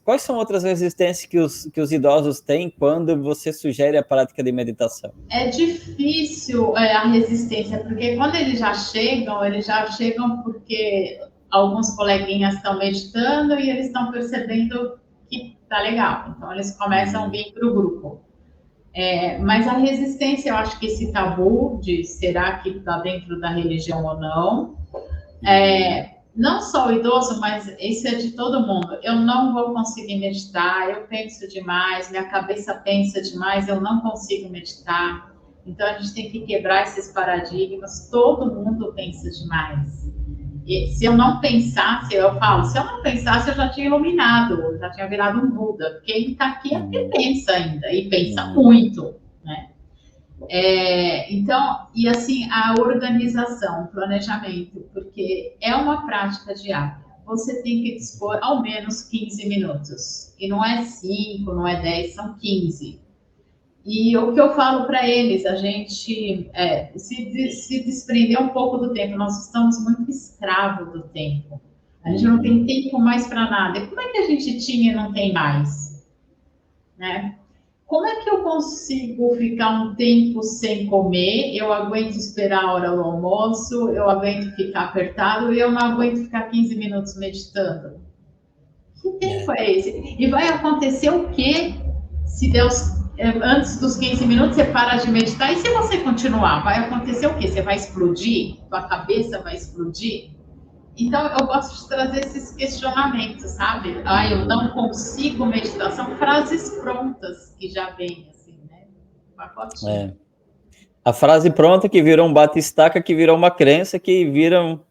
Quais são outras resistências que os idosos têm quando você sugere a prática de meditação? É difícil a resistência, porque quando eles já chegam porque alguns coleguinhas estão meditando e eles estão percebendo que tá legal. Então, eles começam a vir para o grupo. Mas a resistência, eu acho que esse tabu de será que está dentro da religião ou não, não só o idoso, mas isso é de todo mundo. Eu não vou conseguir meditar, eu penso demais, minha cabeça pensa demais, eu não consigo meditar. Então, a gente tem que quebrar esses paradigmas. Todo mundo pensa demais. E se eu não pensasse, eu falo, se eu não pensasse, eu já tinha iluminado, eu já tinha virado um Buda. Porque quem está aqui é porque pensa ainda, e pensa muito, né? Então, e assim, a organização, o planejamento, porque é uma prática diária. Você tem que dispor ao menos 15 minutos. E não é 5, não é 10, são 15. E o que eu falo para eles, a gente se desprender um pouco do tempo. Nós estamos muito escravos do tempo. A gente não tem tempo mais para nada. E como é que a gente tinha e não tem mais? Né? Como é que eu consigo ficar um tempo sem comer? Eu aguento esperar a hora do almoço, eu aguento ficar apertado e eu não aguento ficar 15 minutos meditando. Que tempo é esse? E vai acontecer o quê? Se Deus, antes dos 15 minutos, você para de meditar, e se você continuar, vai acontecer o quê? Você vai explodir? Tua cabeça vai explodir? Então, eu gosto de trazer esses questionamentos, sabe? Eu não consigo meditação, frases prontas que já vêm, assim, né? Pacotinho. A frase pronta que virou um bate-estaca, que virou uma crença, que viram...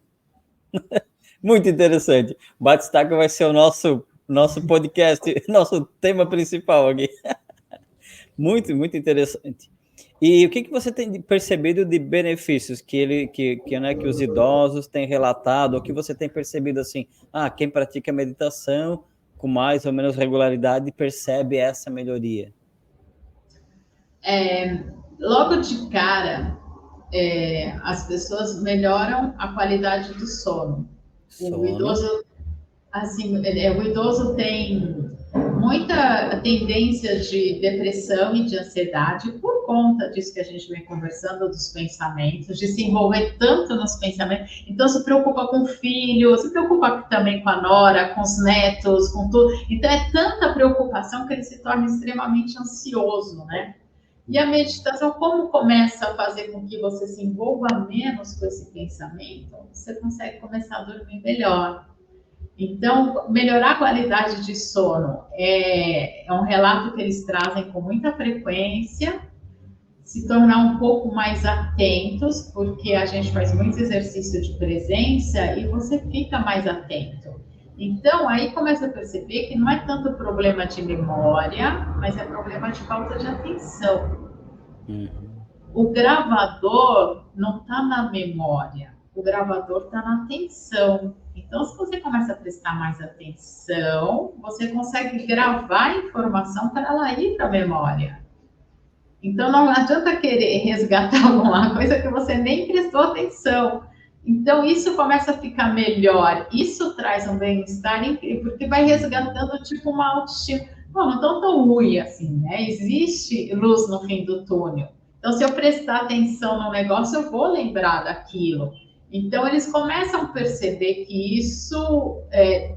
Muito interessante. Bate-estaca vai ser o nosso podcast, nosso tema principal aqui. Muito, muito interessante. E o que você tem percebido de benefícios que os idosos têm relatado, ou que você tem percebido assim, quem pratica meditação com mais ou menos regularidade percebe essa melhoria? Logo de cara, as pessoas melhoram a qualidade do sono. O idoso, assim, o idoso tem muita tendência de depressão e de ansiedade por conta disso que a gente vem conversando, dos pensamentos, de se envolver tanto nos pensamentos. Então, se preocupa com o filho, se preocupa também com a nora, com os netos, com tudo. Então, é tanta preocupação que ele se torna extremamente ansioso, né? E a meditação, como começa a fazer com que você se envolva menos com esse pensamento, você consegue começar a dormir melhor. Então, melhorar a qualidade de sono é um relato que eles trazem com muita frequência, se tornar um pouco mais atentos, porque a gente faz muito exercício de presença e você fica mais atento. Então, aí começa a perceber que não é tanto problema de memória, mas é problema de falta de atenção. O gravador não está na memória, o gravador está na atenção. Então, se você começa a prestar mais atenção, você consegue gravar a informação para ela ir para a memória. Então, não adianta querer resgatar alguma coisa que você nem prestou atenção. Então, isso começa a ficar melhor. Isso traz um bem-estar incrível, porque vai resgatando tipo uma autoestima. Não tão tão ruim assim, né? Existe luz no fim do túnel. Então, se eu prestar atenção no negócio, eu vou lembrar daquilo. Então, eles começam a perceber que isso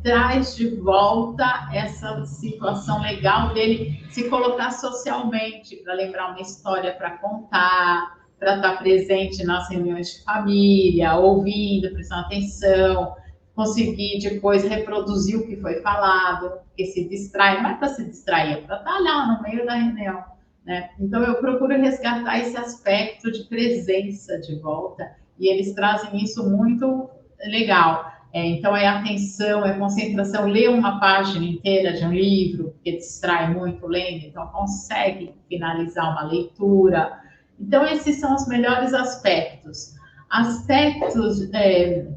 traz de volta essa situação legal dele se colocar socialmente, para lembrar uma história para contar, para estar presente nas reuniões de família, ouvindo, prestando atenção, conseguir depois reproduzir o que foi falado, porque se distrai, não é para se distrair, é para estar lá no meio da reunião. Né? Então, eu procuro resgatar esse aspecto de presença de volta, e eles trazem isso muito legal. Então, é atenção, é concentração, ler uma página inteira de um livro, que distrai muito lendo, então consegue finalizar uma leitura. Então, esses são os melhores aspectos. Aspectos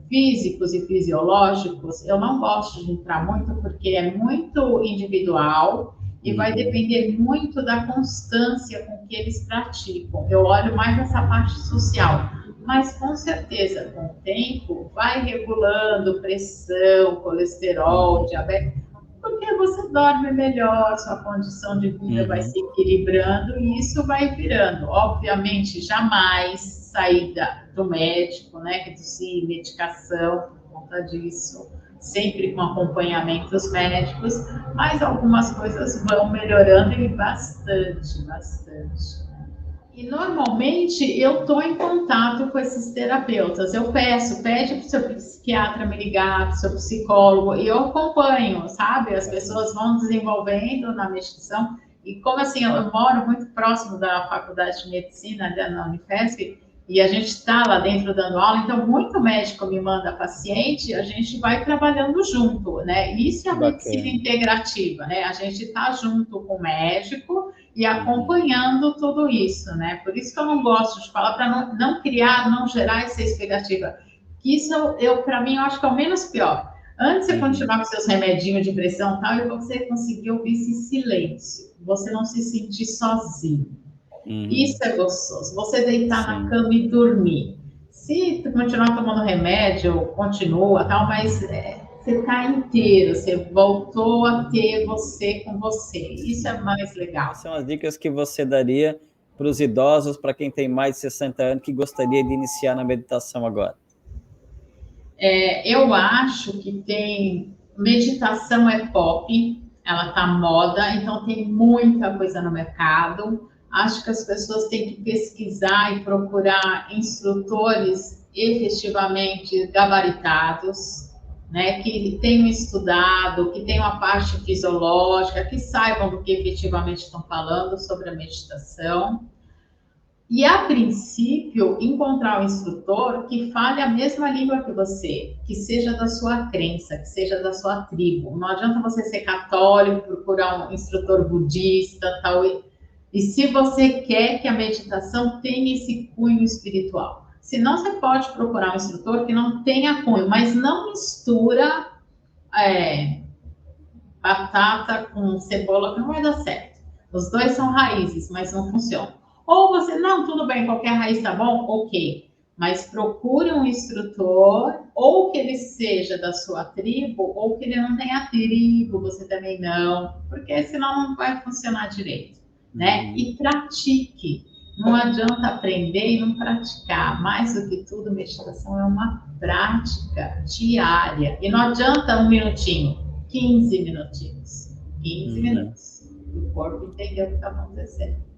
físicos e fisiológicos, eu não gosto de entrar muito, porque é muito individual, e vai depender muito da constância com que eles praticam. Eu olho mais essa parte social, mas com certeza, com o tempo, vai regulando pressão, colesterol, diabetes, Porque você dorme melhor, sua condição de vida vai se equilibrando e isso vai virando. Obviamente, jamais sair do médico, né? Reduzir medicação por conta disso, sempre com acompanhamentos médicos, mas algumas coisas vão melhorando e bastante, bastante. E normalmente eu estou em contato com esses terapeutas. Eu pede para o seu psiquiatra me ligar, para o seu psicólogo, e eu acompanho, sabe? As pessoas vão desenvolvendo na meditação. E como assim, eu moro muito próximo da Faculdade de Medicina, na Unifesp, e a gente está lá dentro dando aula, então muito médico me manda paciente, a gente vai trabalhando junto, né? Isso é a medicina integrativa, né? A gente está junto com o médico e acompanhando tudo isso, né? Por isso que eu não gosto de falar, para não criar, não gerar essa expectativa. Isso, para mim, eu acho que é o menos pior. Antes de você continuar com seus remedinhos de pressão e tal, e você conseguir ouvir esse silêncio, você não se sentir sozinho. Isso é gostoso. Você deitar na cama e dormir. Se continuar tomando remédio, continua, tal, mas você está inteiro, você voltou a ter você com você. Isso é mais legal. Quais são as dicas que você daria para os idosos, para quem tem mais de 60 anos, que gostaria de iniciar na meditação agora? Eu acho que meditação é pop, ela está moda, então tem muita coisa no mercado. Acho que as pessoas têm que pesquisar e procurar instrutores efetivamente gabaritados, né, que tenham estudado, que tenham a parte fisiológica, que saibam do que efetivamente estão falando sobre a meditação. E, a princípio, encontrar um instrutor que fale a mesma língua que você, que seja da sua crença, que seja da sua tribo. Não adianta você ser católico, procurar um instrutor budista, tal. E se você quer que a meditação tenha esse cunho espiritual. Senão, você pode procurar um instrutor que não tenha cunho, mas não mistura batata com cebola, que não vai dar certo. Os dois são raízes, mas não funcionam. Ou você, não, tudo bem, qualquer raiz tá bom? Ok. Mas procure um instrutor, ou que ele seja da sua tribo, ou que ele não tenha tribo, você também não, porque senão não vai funcionar direito, né? E pratique. Não adianta aprender e não praticar. Mais do que tudo, meditação é uma prática diária. E não adianta 1 minutinho, 15 minutinhos. 15 minutos. O corpo entendeu o que está acontecendo.